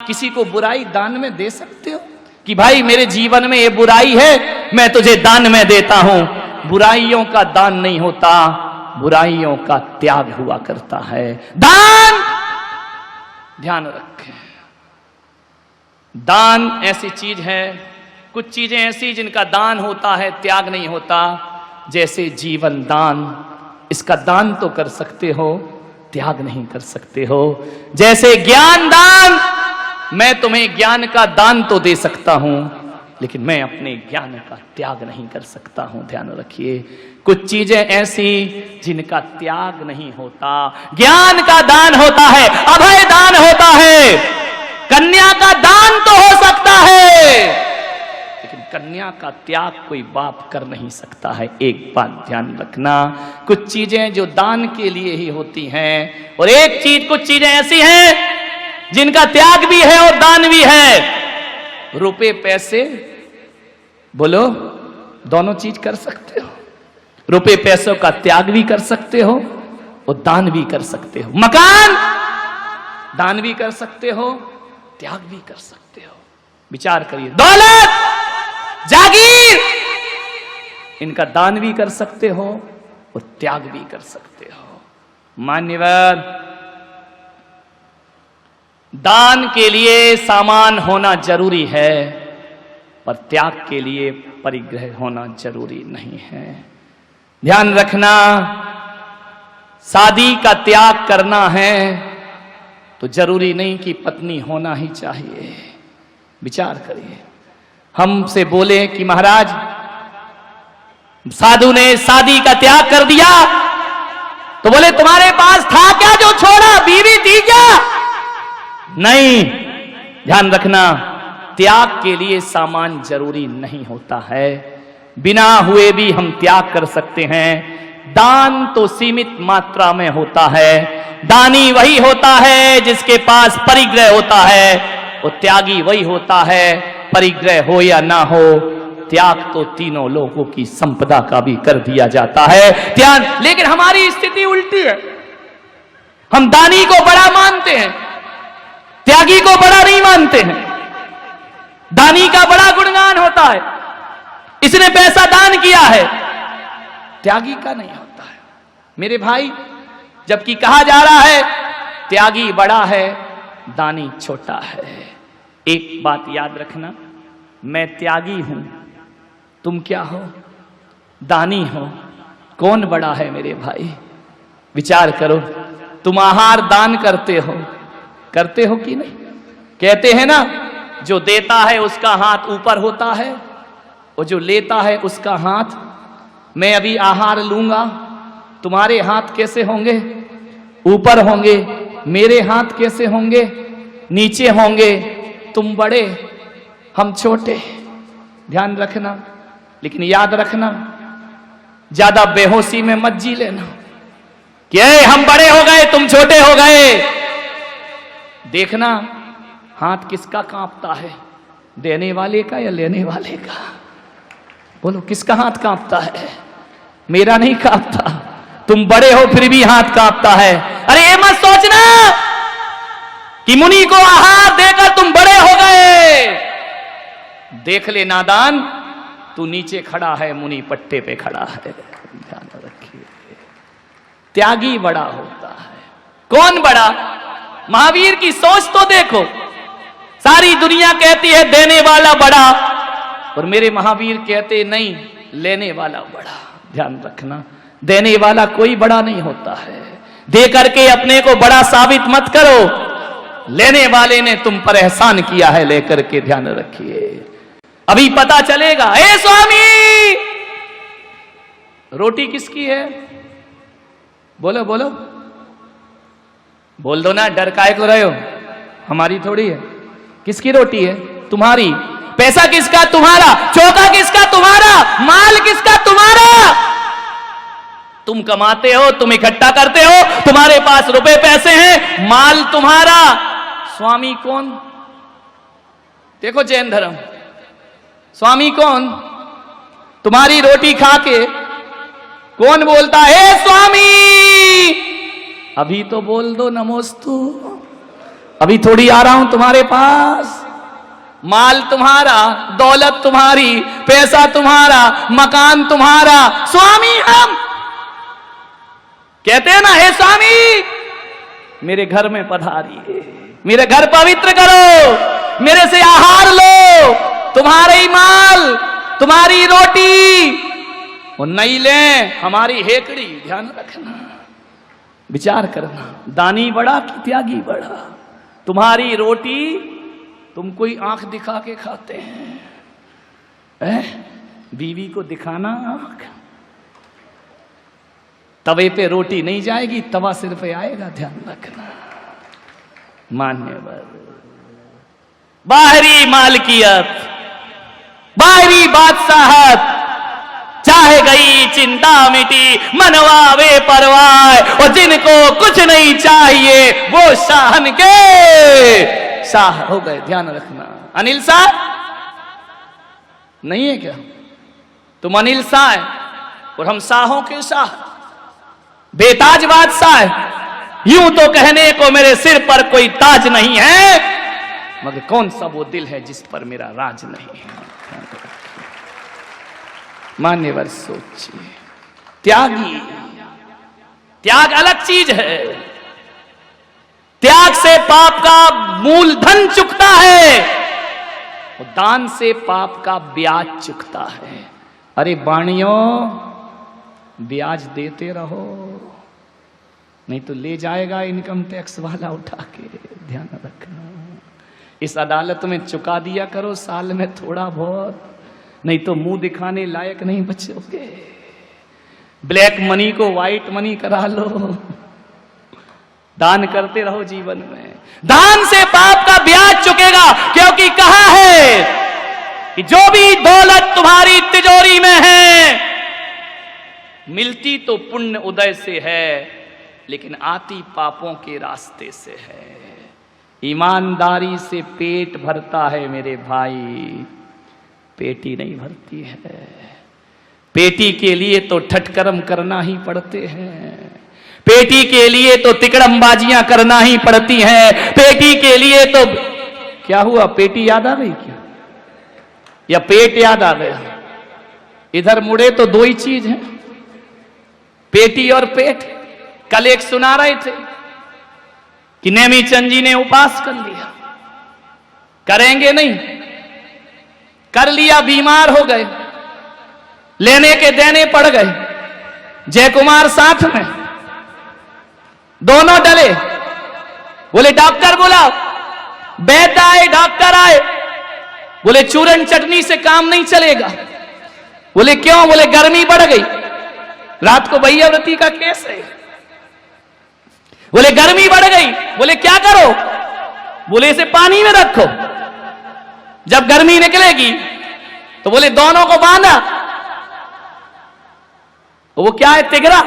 किसी को बुराई दान में दे सकते हो कि भाई मेरे जीवन में ये बुराई है, मैं तुझे दान में देता हूं? बुराइयों का दान नहीं होता, बुराइयों का त्याग हुआ करता है। दान, ध्यान रखें, दान ऐसी चीज है, कुछ चीजें ऐसी जिनका दान होता है, त्याग नहीं होता। जैसे जीवन दान, इसका दान तो कर सकते हो, त्याग नहीं कर सकते हो। जैसे ज्ञान दान, मैं तुम्हें ज्ञान का दान तो दे सकता हूं, लेकिन मैं अपने ज्ञान का त्याग नहीं कर सकता हूं। ध्यान रखिए, कुछ चीजें ऐसी जिनका त्याग नहीं होता। ज्ञान का दान होता है, अभय दान होता है, कन्या का दान तो हो सकता है, लेकिन कन्या का त्याग कोई बाप कर नहीं सकता है। एक बात ध्यान रखना, कुछ चीजें जो दान के लिए ही होती हैं, और एक चीज, कुछ चीजें ऐसी हैं जिनका त्याग भी है और दान भी है। रुपए पैसे, बोलो, दोनों चीज कर सकते हो। रुपए पैसों का त्याग भी कर सकते हो और दान भी कर सकते हो। मकान, दान भी कर सकते हो, त्याग भी कर सकते हो। विचार करिए, दौलत, जागीर, इनका दान भी कर सकते हो और त्याग भी कर सकते हो। मान्यवर, दान के लिए सामान होना जरूरी है, पर त्याग के लिए परिग्रह होना जरूरी नहीं है। ध्यान रखना, शादी का त्याग करना है तो जरूरी नहीं कि पत्नी होना ही चाहिए। विचार करिए, हमसे बोले कि महाराज साधु ने शादी का त्याग कर दिया, तो बोले तुम्हारे पास था क्या जो छोड़ा, बीवी थी क्या? नहीं। ध्यान रखना, त्याग के लिए सामान जरूरी नहीं होता है, बिना हुए भी हम त्याग कर सकते हैं। दान तो सीमित मात्रा में होता है, दानी वही होता है जिसके पास परिग्रह होता है, और त्यागी वही होता है, परिग्रह हो या ना हो, त्याग तो तीनों लोगों की संपदा का भी कर दिया जाता है। ध्यान, लेकिन हमारी स्थिति उल्टी है, हम दानी को बड़ा मानते हैं, त्यागी को बड़ा नहीं मानते हैं। दानी का बड़ा गुणगान होता है, इसने पैसा दान किया है, त्यागी का नहीं होता है। मेरे भाई, जबकि कहा जा रहा है त्यागी बड़ा है, दानी छोटा है। एक बात याद रखना, मैं त्यागी हूं, तुम क्या हो? दानी हो। कौन बड़ा है मेरे भाई? विचार करो, तुम आहार दान करते हो कि नहीं? कहते हैं ना, जो देता है उसका हाथ ऊपर होता है और जो लेता है उसका हाथ। मैं अभी आहार लूंगा, तुम्हारे हाथ कैसे होंगे? ऊपर होंगे। मेरे हाथ कैसे होंगे? नीचे होंगे। तुम बड़े, हम छोटे। ध्यान रखना, लेकिन याद रखना, ज्यादा बेहोशी में मत जी लेना कि हम बड़े हो गए तुम छोटे हो गए। देखना, हाथ किसका कांपता है, देने वाले का या लेने वाले का? बोलो, किसका हाथ कांपता है? मेरा नहीं कांपता। तुम बड़े हो फिर भी हाथ कांपता है। अरे ये मत सोचना कि मुनि को आहार देकर तुम बड़े हो गए। देख ले नादान, तू नीचे खड़ा है, मुनि पट्टे पे खड़ा है। ध्यान रखिए, त्यागी बड़ा होता है। कौन बड़ा? महावीर की सोच तो देखो, सारी दुनिया कहती है देने वाला बड़ा, और मेरे महावीर कहते नहीं, लेने वाला बड़ा। ध्यान रखना, देने वाला कोई बड़ा नहीं होता है। दे करके अपने को बड़ा साबित मत करो, लेने वाले ने तुम पर एहसान किया है लेकर के। ध्यान रखिए, अभी पता चलेगा। ए स्वामी, रोटी किसकी है? बोलो बोलो, बोल दो ना, डर काहे को रहे हो? हमारी थोड़ी है। किसकी रोटी है? तुम्हारी। पैसा किसका? तुम्हारा। चौका किसका? तुम्हारा। माल किसका? तुम्हारा। तुम कमाते हो, तुम इकट्ठा करते हो, तुम्हारे पास रुपए पैसे हैं, माल तुम्हारा। स्वामी कौन? देखो जैन धर्म, स्वामी कौन? तुम्हारी रोटी खा के कौन बोलता है स्वामी? अभी तो बोल दो नमोस्तु। अभी थोड़ी आ रहा हूं तुम्हारे पास, माल तुम्हारा, दौलत तुम्हारी, पैसा तुम्हारा, मकान तुम्हारा, स्वामी हम। कहते हैं ना, हे स्वामी मेरे घर में पधारिए, मेरे घर पवित्र करो, मेरे से आहार लो, तुम्हारे ही माल, तुम्हारी रोटी, और नहीं ले हमारी हेकड़ी। ध्यान रखना, विचार करना, दानी बड़ा कि त्यागी बड़ा। तुम्हारी रोटी तुम कोई आंख दिखा के खाते हैं, बीवी को दिखाना आंख, तवे पे रोटी नहीं जाएगी, तवा सिर पे आएगा। ध्यान रखना, मान्यवर बाहरी मालकियत, बाहरी बादशाहत, चाहे गई चिंता मिटी, मनवा वे परवाह, और जिनको कुछ नहीं चाहिए वो शाहन के शाह हो गए। ध्यान रखना। अनिल शाह नहीं है क्या? तुम अनिल शाह है और हम शाहों के शाह, बेताज बादशाह है। यूं तो कहने को मेरे सिर पर कोई ताज नहीं है, मगर कौन सा वो दिल है जिस पर मेरा राज नहीं है। मान्यवर सोचिए, त्यागी, त्याग अलग चीज है। त्याग से पाप का मूलधन चुकता है और दान से पाप का ब्याज चुकता है। अरे बाणियों, ब्याज देते रहो, नहीं तो ले जाएगा इनकम टैक्स वाला उठा के। ध्यान रखना, इस अदालत में चुका दिया करो साल में थोड़ा बहुत, नहीं तो मुंह दिखाने लायक नहीं बचोगे। ब्लैक मनी को व्हाइट मनी करा लो, दान करते रहो जीवन में। दान से पाप का ब्याज चुकेगा, क्योंकि कहा है कि जो भी दौलत तुम्हारी तिजोरी में है, मिलती तो पुण्य उदय से है, लेकिन आती पापों के रास्ते से है। ईमानदारी से पेट भरता है मेरे भाई, पेटी नहीं भरती है। पेटी के लिए तो ठटकर्म करना ही पड़ते हैं, पेटी के लिए तो तिकड़मबाजियां करना ही पड़ती हैं, पेटी के लिए तो क्या हुआ, पेटी याद आ गई क्या, या पेट याद आ गया? इधर मुड़े तो दो ही चीज है, पेटी और पेट। कल एक सुना रहे थे कि नेमीचंद जी ने उपास कर लिया, करेंगे नहीं, कर लिया, बीमार हो गए, लेने के देने पड़ गए। जयकुमार साथ में, दोनों डले, बोले डॉक्टर बुलाओ। वैद्य आए, डॉक्टर आए, बोले चूरन चटनी से काम नहीं चलेगा। बोले क्यों? बोले गर्मी बढ़ गई, रात को भैयाव्रती का केस है। बोले गर्मी बढ़ गई। बोले क्या करो? बोले इसे पानी में रखो, जब गर्मी निकलेगी तो बोले दोनों को बांधा। वो क्या है? तिगरा,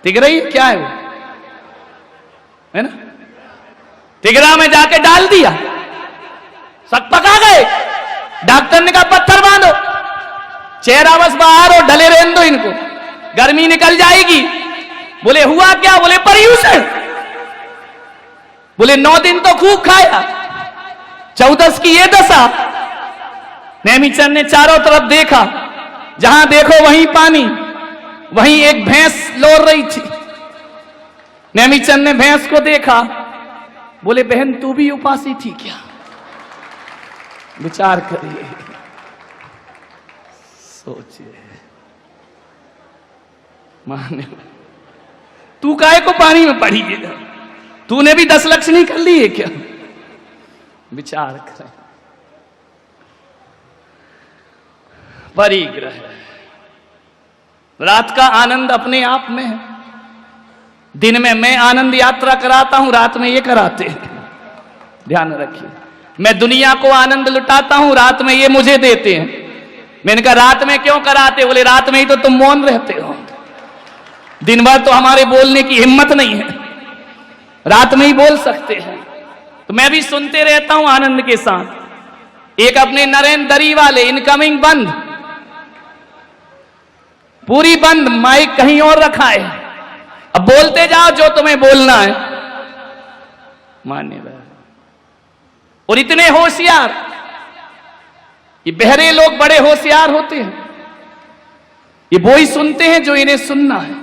तिगरा ही क्या है वो, है ना? तिगरा में जाके डाल दिया, सब पका गए। डॉक्टर ने कहा पत्थर बांधो, चेहरा बस बाहर और ढले रहने दो इनको, गर्मी निकल जाएगी। बोले हुआ क्या? बोले पर्यूषण। बोले 9 दिन तो खूब खाया, 14 की ये दशा। नेमीचंद ने चारों तरफ देखा, जहां देखो वहीं पानी, वहीं एक भैंस लोर रही थी। नेमीचंद ने भैंस को देखा, बोले बहन तू भी उपासी थी क्या? विचार करिए, सोचिए। माने तू काहे को पानी में पड़ी है? तूने भी 10 लक्षणी कर ली है क्या? विचार करें। परिग्रह, रात का आनंद अपने आप में है। दिन में मैं आनंद यात्रा कराता हूं, रात में ये कराते हैं। ध्यान रखिए, मैं दुनिया को आनंद लुटाता हूं, रात में ये मुझे देते हैं। मैंने कहा रात में क्यों कराते? बोले रात में ही तो तुम मौन रहते हो, दिन भर तो हमारे बोलने की हिम्मत नहीं है, रात में ही बोल सकते हैं। तो मैं भी सुनते रहता हूं आनंद के साथ। एक अपने नरेंद्र दरी वाले, इनकमिंग बंद, पूरी बंद, माइक कहीं और रखा है। अब बोलते जाओ जो तुम्हें बोलना है। मान्य रहे। और इतने होशियार, ये बहरे लोग बड़े होशियार होते हैं, ये वो ही सुनते हैं जो इन्हें सुनना है,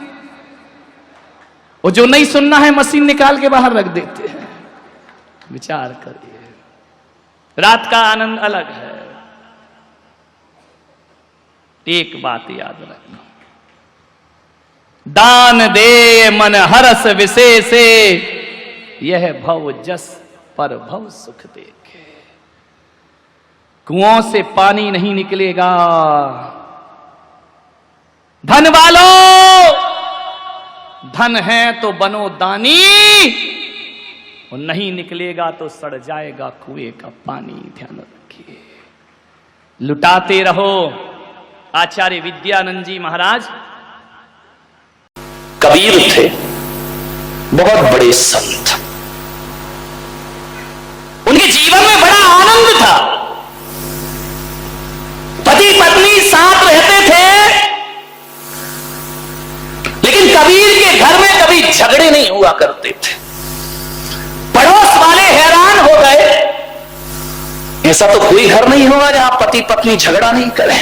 और जो नहीं सुनना है मशीन निकाल के बाहर रख देते हैं। विचार करिए, रात का आनंद अलग है। एक बात याद रखना, दान दे मन हरस विशेषे, यह भव जस पर भव सुख देखे। कुओं से पानी नहीं निकलेगा, धन वालों धन है तो बनो दानी, और नहीं निकलेगा तो सड़ जाएगा कुएं का पानी। ध्यान रखिए, लुटाते रहो। आचार्य विद्यानंद जी महाराज कबीर थे, बहुत बड़े संत। उनके जीवन में बड़ा आनंद था, पति पत्नी साथ रहते थे, लेकिन कबीर के घर में कभी झगड़े नहीं हुआ करते थे। पड़ोस वाले हैरान हो गए, ऐसा तो कोई घर नहीं होगा जहां पति पत्नी झगड़ा नहीं करें।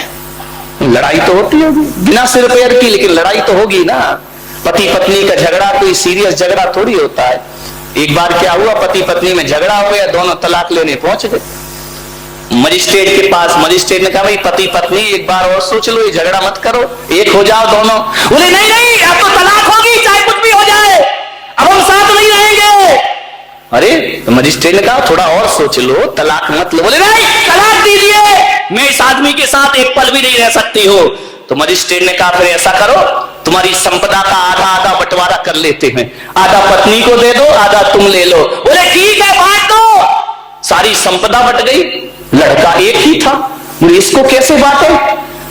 लड़ाई तो होती होगी बिना सिर पैर की, लेकिन लड़ाई तो होगी ना। पति पत्नी का झगड़ा कोई सीरियस झगड़ा थोड़ी होता है। एक बार क्या हुआ, पति पत्नी में झगड़ा हो गया, दोनों तलाक लेने पहुंच गए मजिस्ट्रेट के पास। मजिस्ट्रेट ने कहा भाई पति पत्नी एक बार और सोच लो, ये झगड़ा मत करो, एक हो जाओ दोनों। बोले नहीं नहीं, अब तो तलाक होगी, चाहे कुछ भी हो जाए, अब हम साथ नहीं रहेंगे। अरे तो मजिस्ट्रेट ने कहा थोड़ा और सोच लो, तलाक मत लो। बोले नहीं, तलाक दीजिए, मैं इस आदमी के साथ एक पल भी नहीं रह सकती हो। तो मजिस्ट्रेट ने कहा फिर ऐसा करो, तुम्हारी संपदा का आधा आधा बंटवारा कर लेते हैं, आधा पत्नी को दे दो, आधा तुम ले लो। बोले ठीक है, बांट दो। सारी संपदा बट गई, लड़का एक ही था, इसको कैसे बांटे,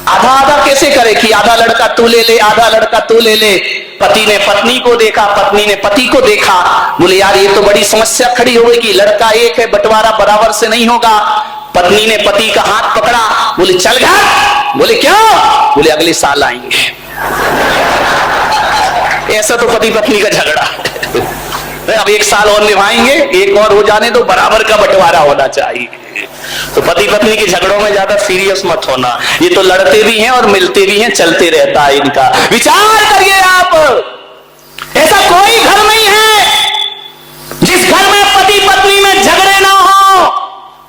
आधा आधा कैसे करे कि आधा लड़का तू ले ले, आधा लड़का तू ले ले। पति ने पत्नी को देखा, पत्नी ने पति को देखा, बोले यार ये तो बड़ी समस्या खड़ी हो गई कि लड़का एक है, बंटवारा बराबर से नहीं होगा। पत्नी ने पति का हाथ पकड़ा, बोले चल घर। बोले क्यों? बोले अगले साल आएंगे। ऐसा तो पति पत्नी का झगड़ा, अब एक साल और निभाएंगे, एक और हो जाने तो बराबर का बंटवारा होना चाहिए। तो पति पत्नी के झगड़ों में ज्यादा सीरियस मत होना, ये तो लड़ते भी हैं और मिलते भी हैं, चलते रहता है इनका। विचार करिए आप, ऐसा कोई घर नहीं है जिस घर में पति पत्नी में झगड़े ना हो।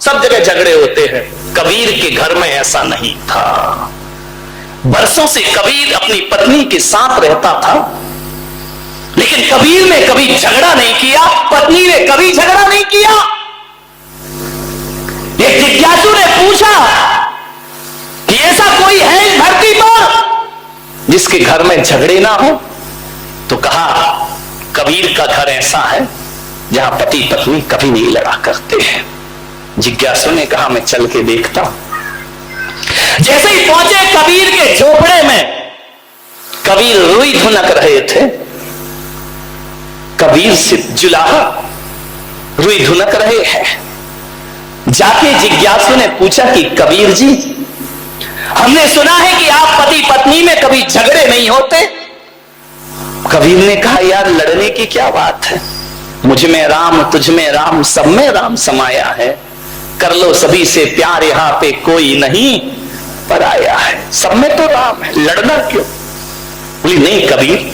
सब जगह झगड़े होते हैं, कबीर के घर में ऐसा नहीं था। बरसों से कबीर अपनी पत्नी के साथ रहता था, लेकिन कबीर ने कभी झगड़ा नहीं किया, पत्नी ने कभी झगड़ा नहीं किया। एक जिज्ञासु ने पूछा कि ऐसा कोई है इस धरती पर जिसके घर में झगड़े ना हो? तो कहा कबीर का घर ऐसा है जहां पति पत्नी कभी नहीं लड़ा करते हैं। जिज्ञासु ने कहा मैं चल के देखता हूं। जैसे ही पहुंचे कबीर के झोपड़े में, कबीर रुई धुनक रहे थे। कबीर से जुलाहा रुई धुनक रहे हैं। जाके जिज्ञासु ने पूछा कि कबीर जी, हमने सुना है कि आप पति पत्नी में कभी झगड़े नहीं होते। कबीर ने कहा यार लड़ने की क्या बात है, मुझ में राम तुझ में राम सब में राम समाया है, कर लो सभी से प्यार, यहां पे कोई नहीं पराया है, सब में तो राम है, लड़ना क्यों? बोली नहीं कबीर,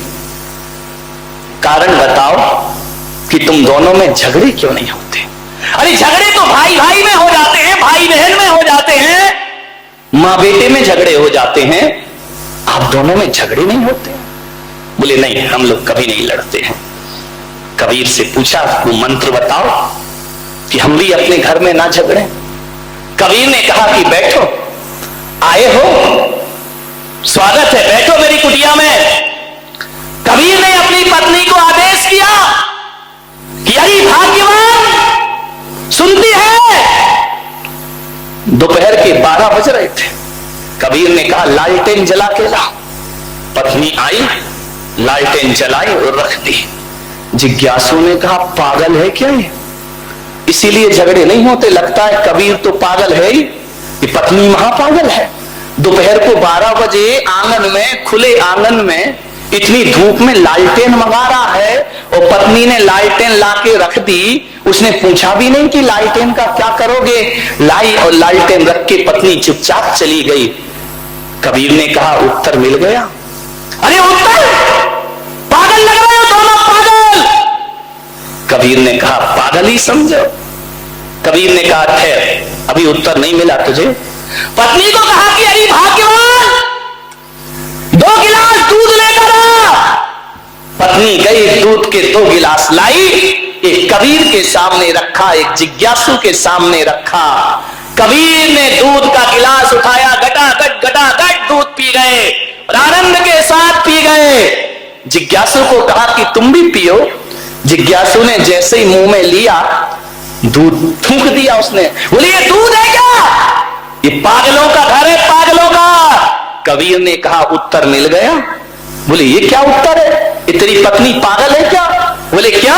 कारण बताओ कि तुम दोनों में झगड़े क्यों नहीं होते? अरे झगड़े तो भाई भाई में हो जाते हैं, भाई बहन में हो जाते हैं, मां बेटे में झगड़े हो जाते हैं, आप दोनों में झगड़े नहीं होते? बोले नहीं, हम लोग कभी नहीं लड़ते हैं। कबीर से पूछा वो मंत्र बताओ कि हम भी अपने घर में ना झगड़े। कबीर ने कहा कि बैठो, आए हो, स्वागत है, बैठो मेरी कुटिया में। कबीर ने अपनी पत्नी को आदेश किया कि अरे भाग्यवान, सुनती है? दोपहर के 12 बज रहे थे। कबीर ने कहा लालटेन जला के ला। पत्नी आई, लालटेन जलाई और रख दी। जिज्ञासु ने कहा पागल है क्या ये, इसीलिए झगड़े नहीं होते? लगता है कबीर तो पागल है ही, पत्नी महापागल है। दोपहर को 12 बजे आंगन में, खुले आंगन में इतनी धूप में लालटेन मंगा रहा है और पत्नी ने लालटेन लाके रख दी। उसने पूछा भी नहीं कि लालटेन का क्या करोगे, लाई और लालटेन रख के पत्नी चुपचाप चली गई। कबीर ने कहा उत्तर मिल गया। अरे उत्तर, पागल लग रहे हो दोनों, पागल। कबीर ने कहा पागल ही समझो। कबीर ने कहा ठहर, अभी उत्तर नहीं मिला तुझे। पत्नी को कहा कि अरे भाग्यवान, 2 गिलास दूध लेकर आ। पत्नी गई, दूध के 2 गिलास लाई, एक कबीर के सामने रखा, एक जिज्ञासु के सामने रखा। कबीर ने दूध का गिलास उठाया, गटागट दूध पी गए और आनंद के साथ पी गए। जिज्ञासु को कहा कि तुम भी पियो। जिज्ञासु ने जैसे ही मुंह में लिया, दूध थूक दिया उसने। बोले ये दूध है क्या? ये पागलों का घर है, पागलों का। कबीर ने कहा उत्तर मिल गया। बोले ये क्या उत्तर है? ये तेरी पत्नी पागल है क्या? बोले क्या?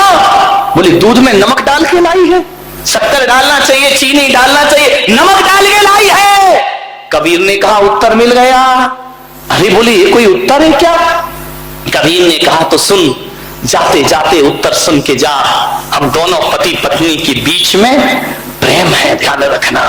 बोले दूध में नमक डाल के लाई है, शक्कर डालना चाहिए, चीनी डालना चाहिए, नमक डाल के लाई है। कबीर ने कहा उत्तर मिल गया। अरे बोले ये कोई उत्तर है क्या? कबीर ने कहा तो सुन, जाते जाते उत्तर सुन के जा। हम दोनों पति पत्नी के बीच में प्रेम है, ध्यान रखना।